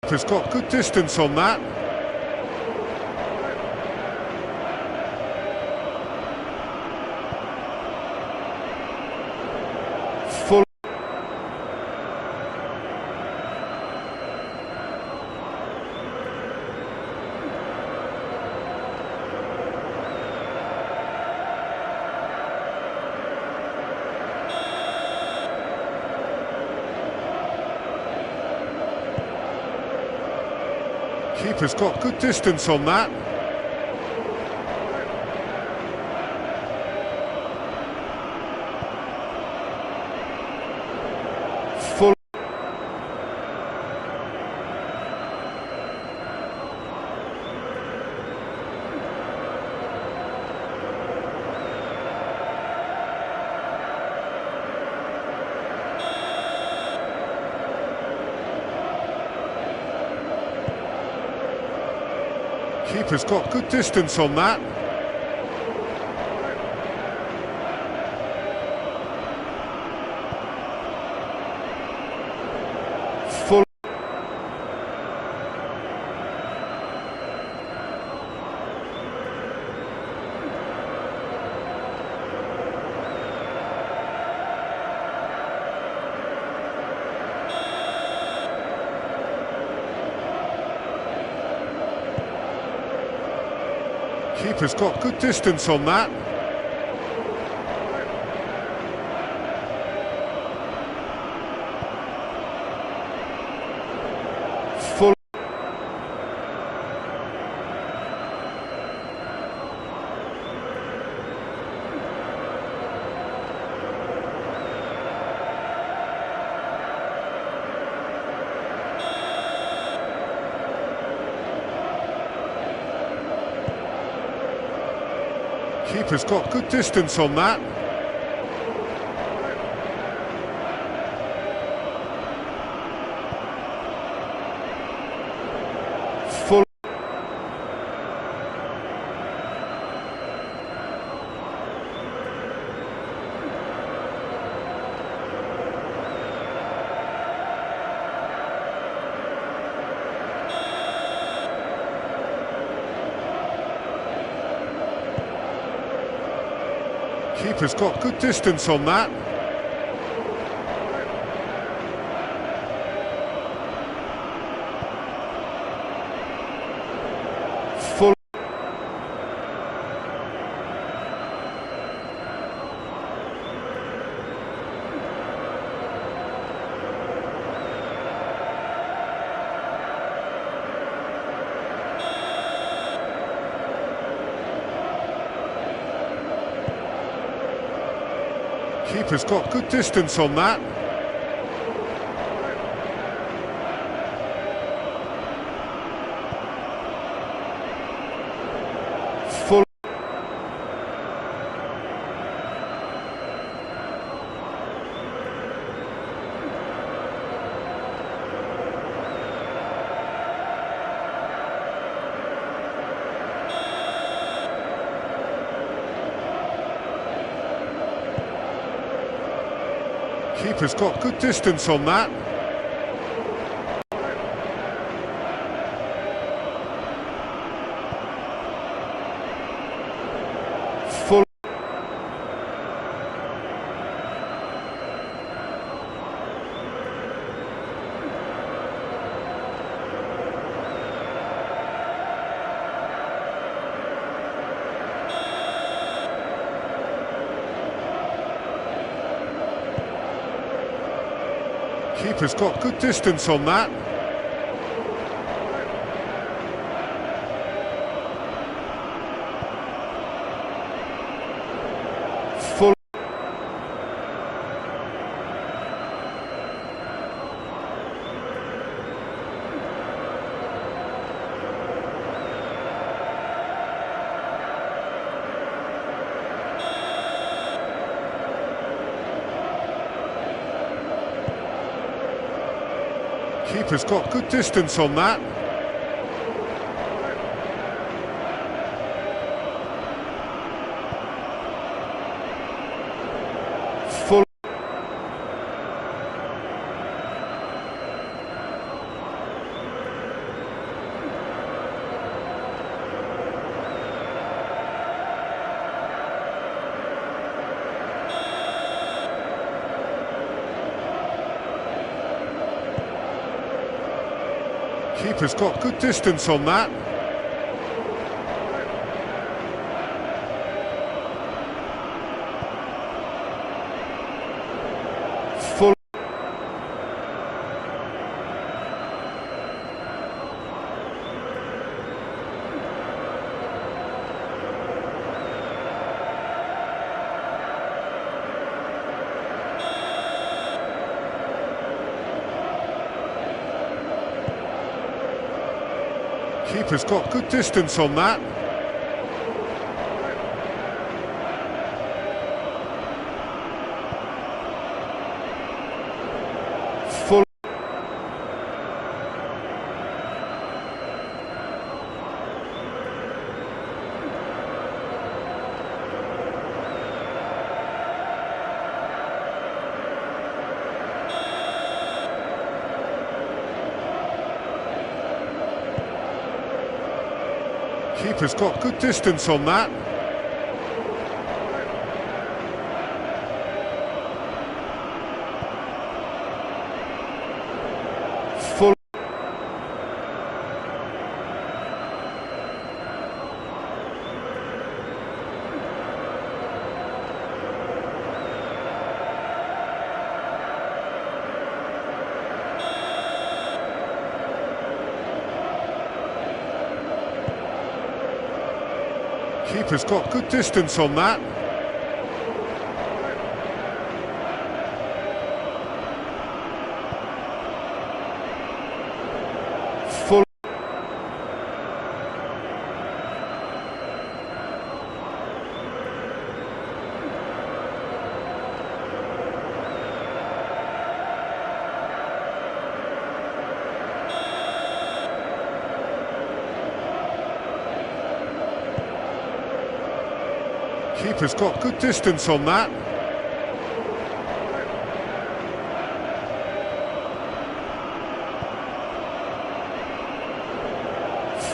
Has got good distance on that. Full. Keeper's got good distance on that. Full. Keeper's got good distance on that. Full. Keeper's got good distance on that. Full. Keeper's got good distance on that. Full. Keeper's got good distance on that. Full. Keeper's got good distance on that. Full. Keeper's got good distance on that. Full. Keeper's got good distance on that. Full. Keeper's got good distance on that. Full. Keeper's got good distance on that. Full. Keeper's got good distance on that. Full. Keeper's got good distance on that. Full. Keeper's got good distance on that. Full. Keeper's got good distance on that.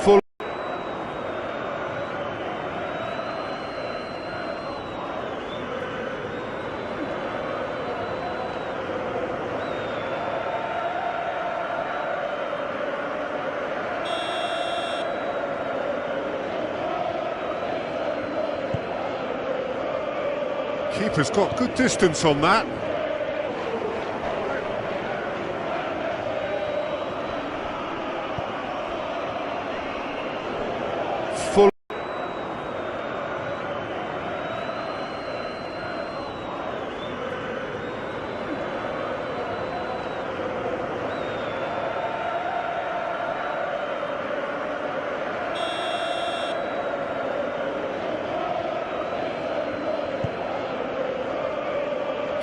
Full. Keeper's got good distance on that. Full.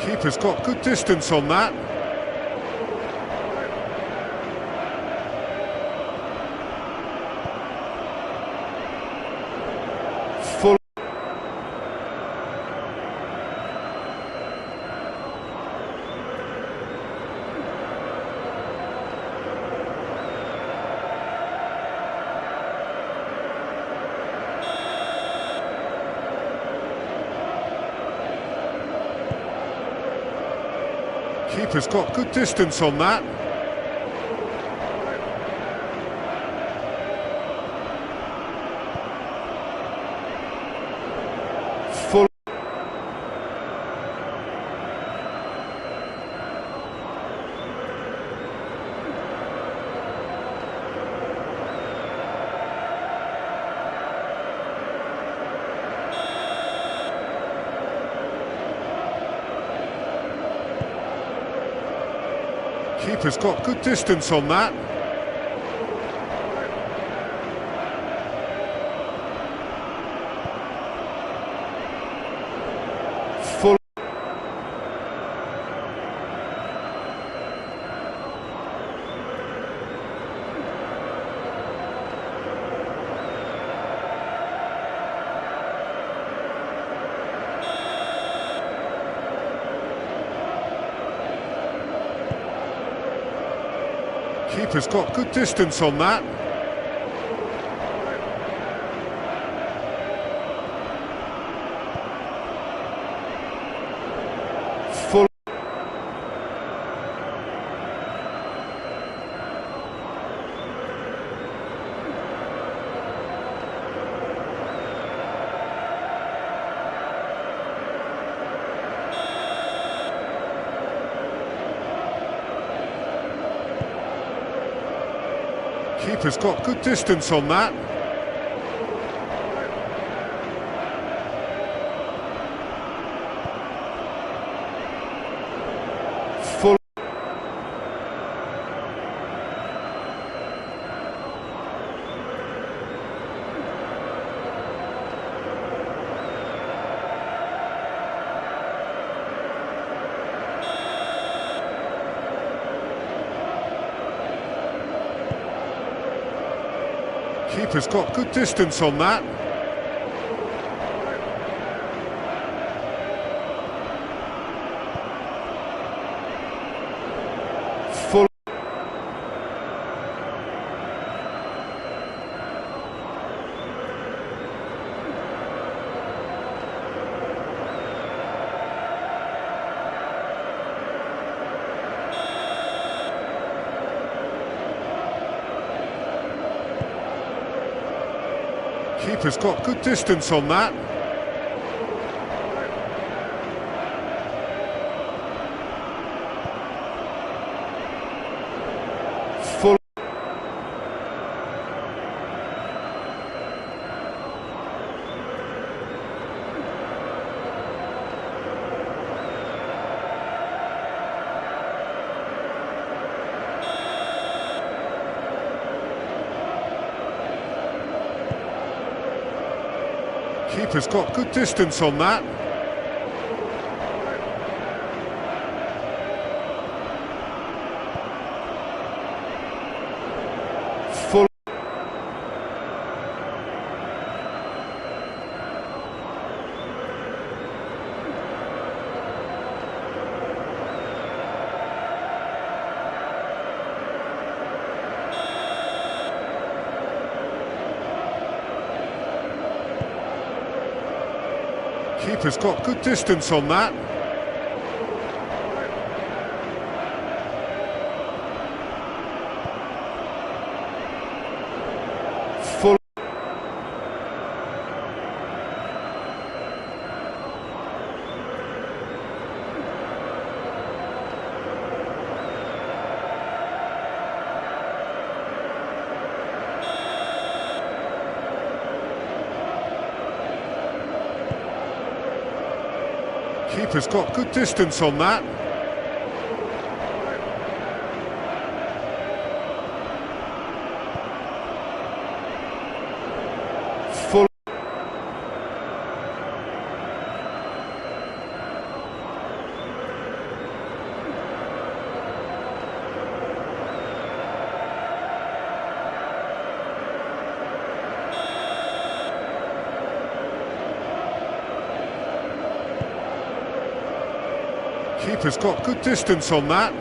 Keeper's got good distance on that. Full. Keeper's got good distance on that. Full. Keeper's got good distance on that. Full. Keeper's got good distance on that. Full. Keeper's got good distance on that. Full. Keeper's got good distance on that. Full. Keeper's got good distance on that. Full. Keeper's got good distance on that. Full. Keeper's got good distance on that. Full. Keeper's got good distance on that. Full. Keeper's got good distance on that.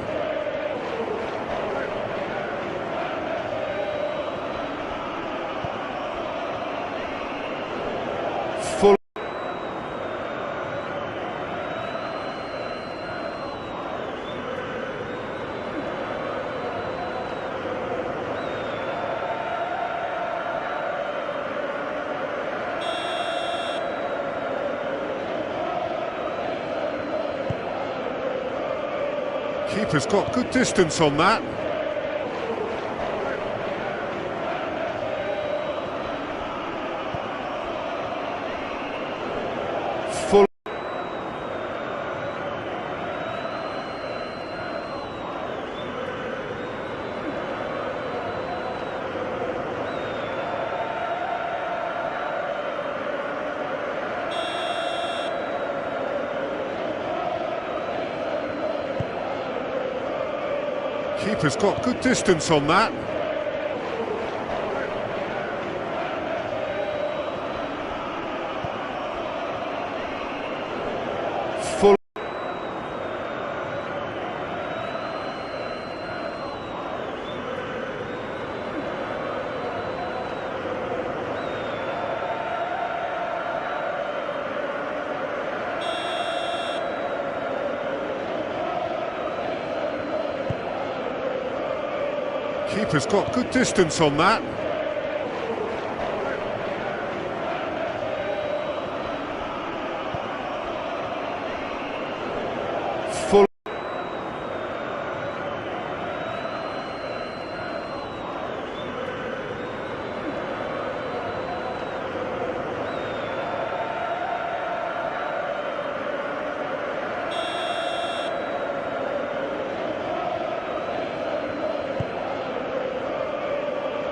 Full. Keeper's got good distance on that. Full. Keeper's got good distance on that. Full. Keeper's got good distance on that. Full.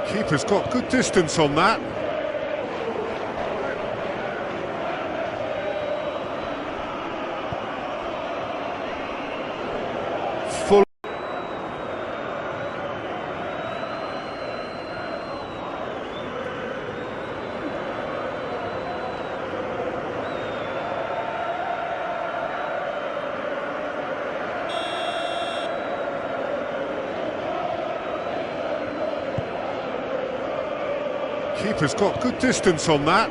Keeper's got good distance on that. Full. Keeper's got good distance on that.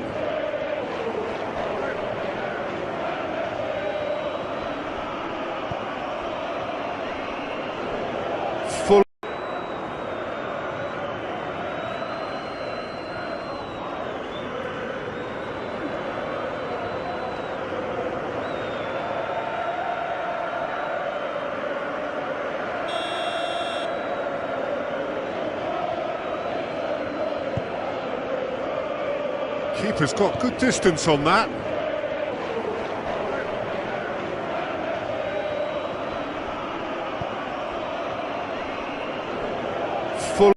Full. Keeper's got good distance on that. Full.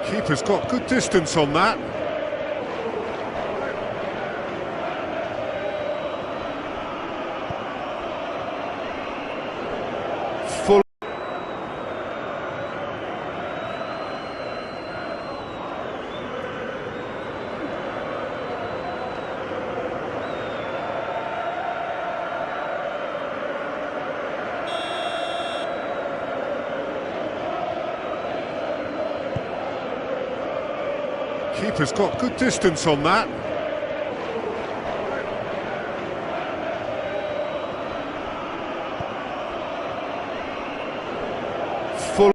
Keeper's got good distance on that. Full. Keeper's got good distance on that. Full.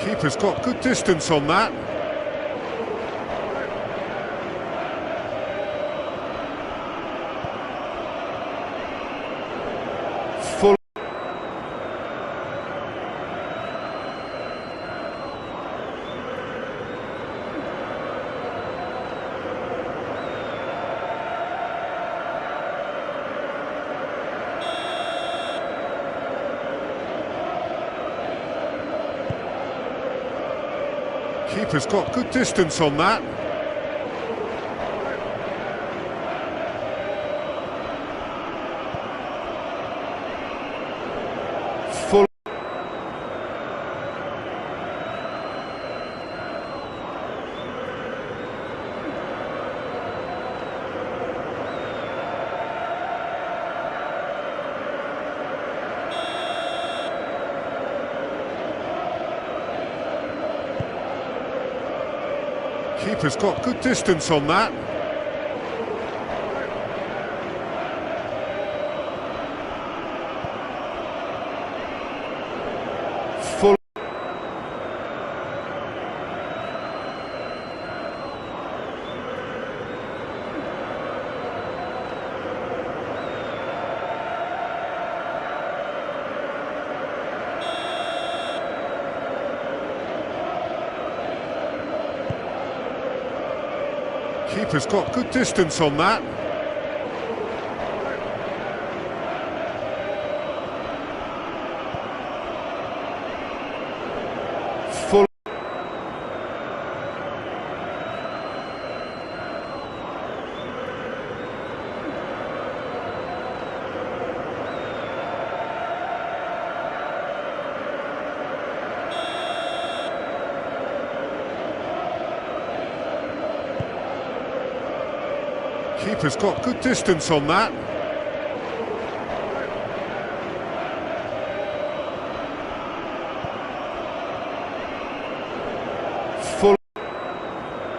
Keeper's got good distance on that. Full. Keeper's got good distance on that. Full. Keeper's got good distance on that. Full. Keeper's got good distance on that. Full. Keeper's got good distance on that.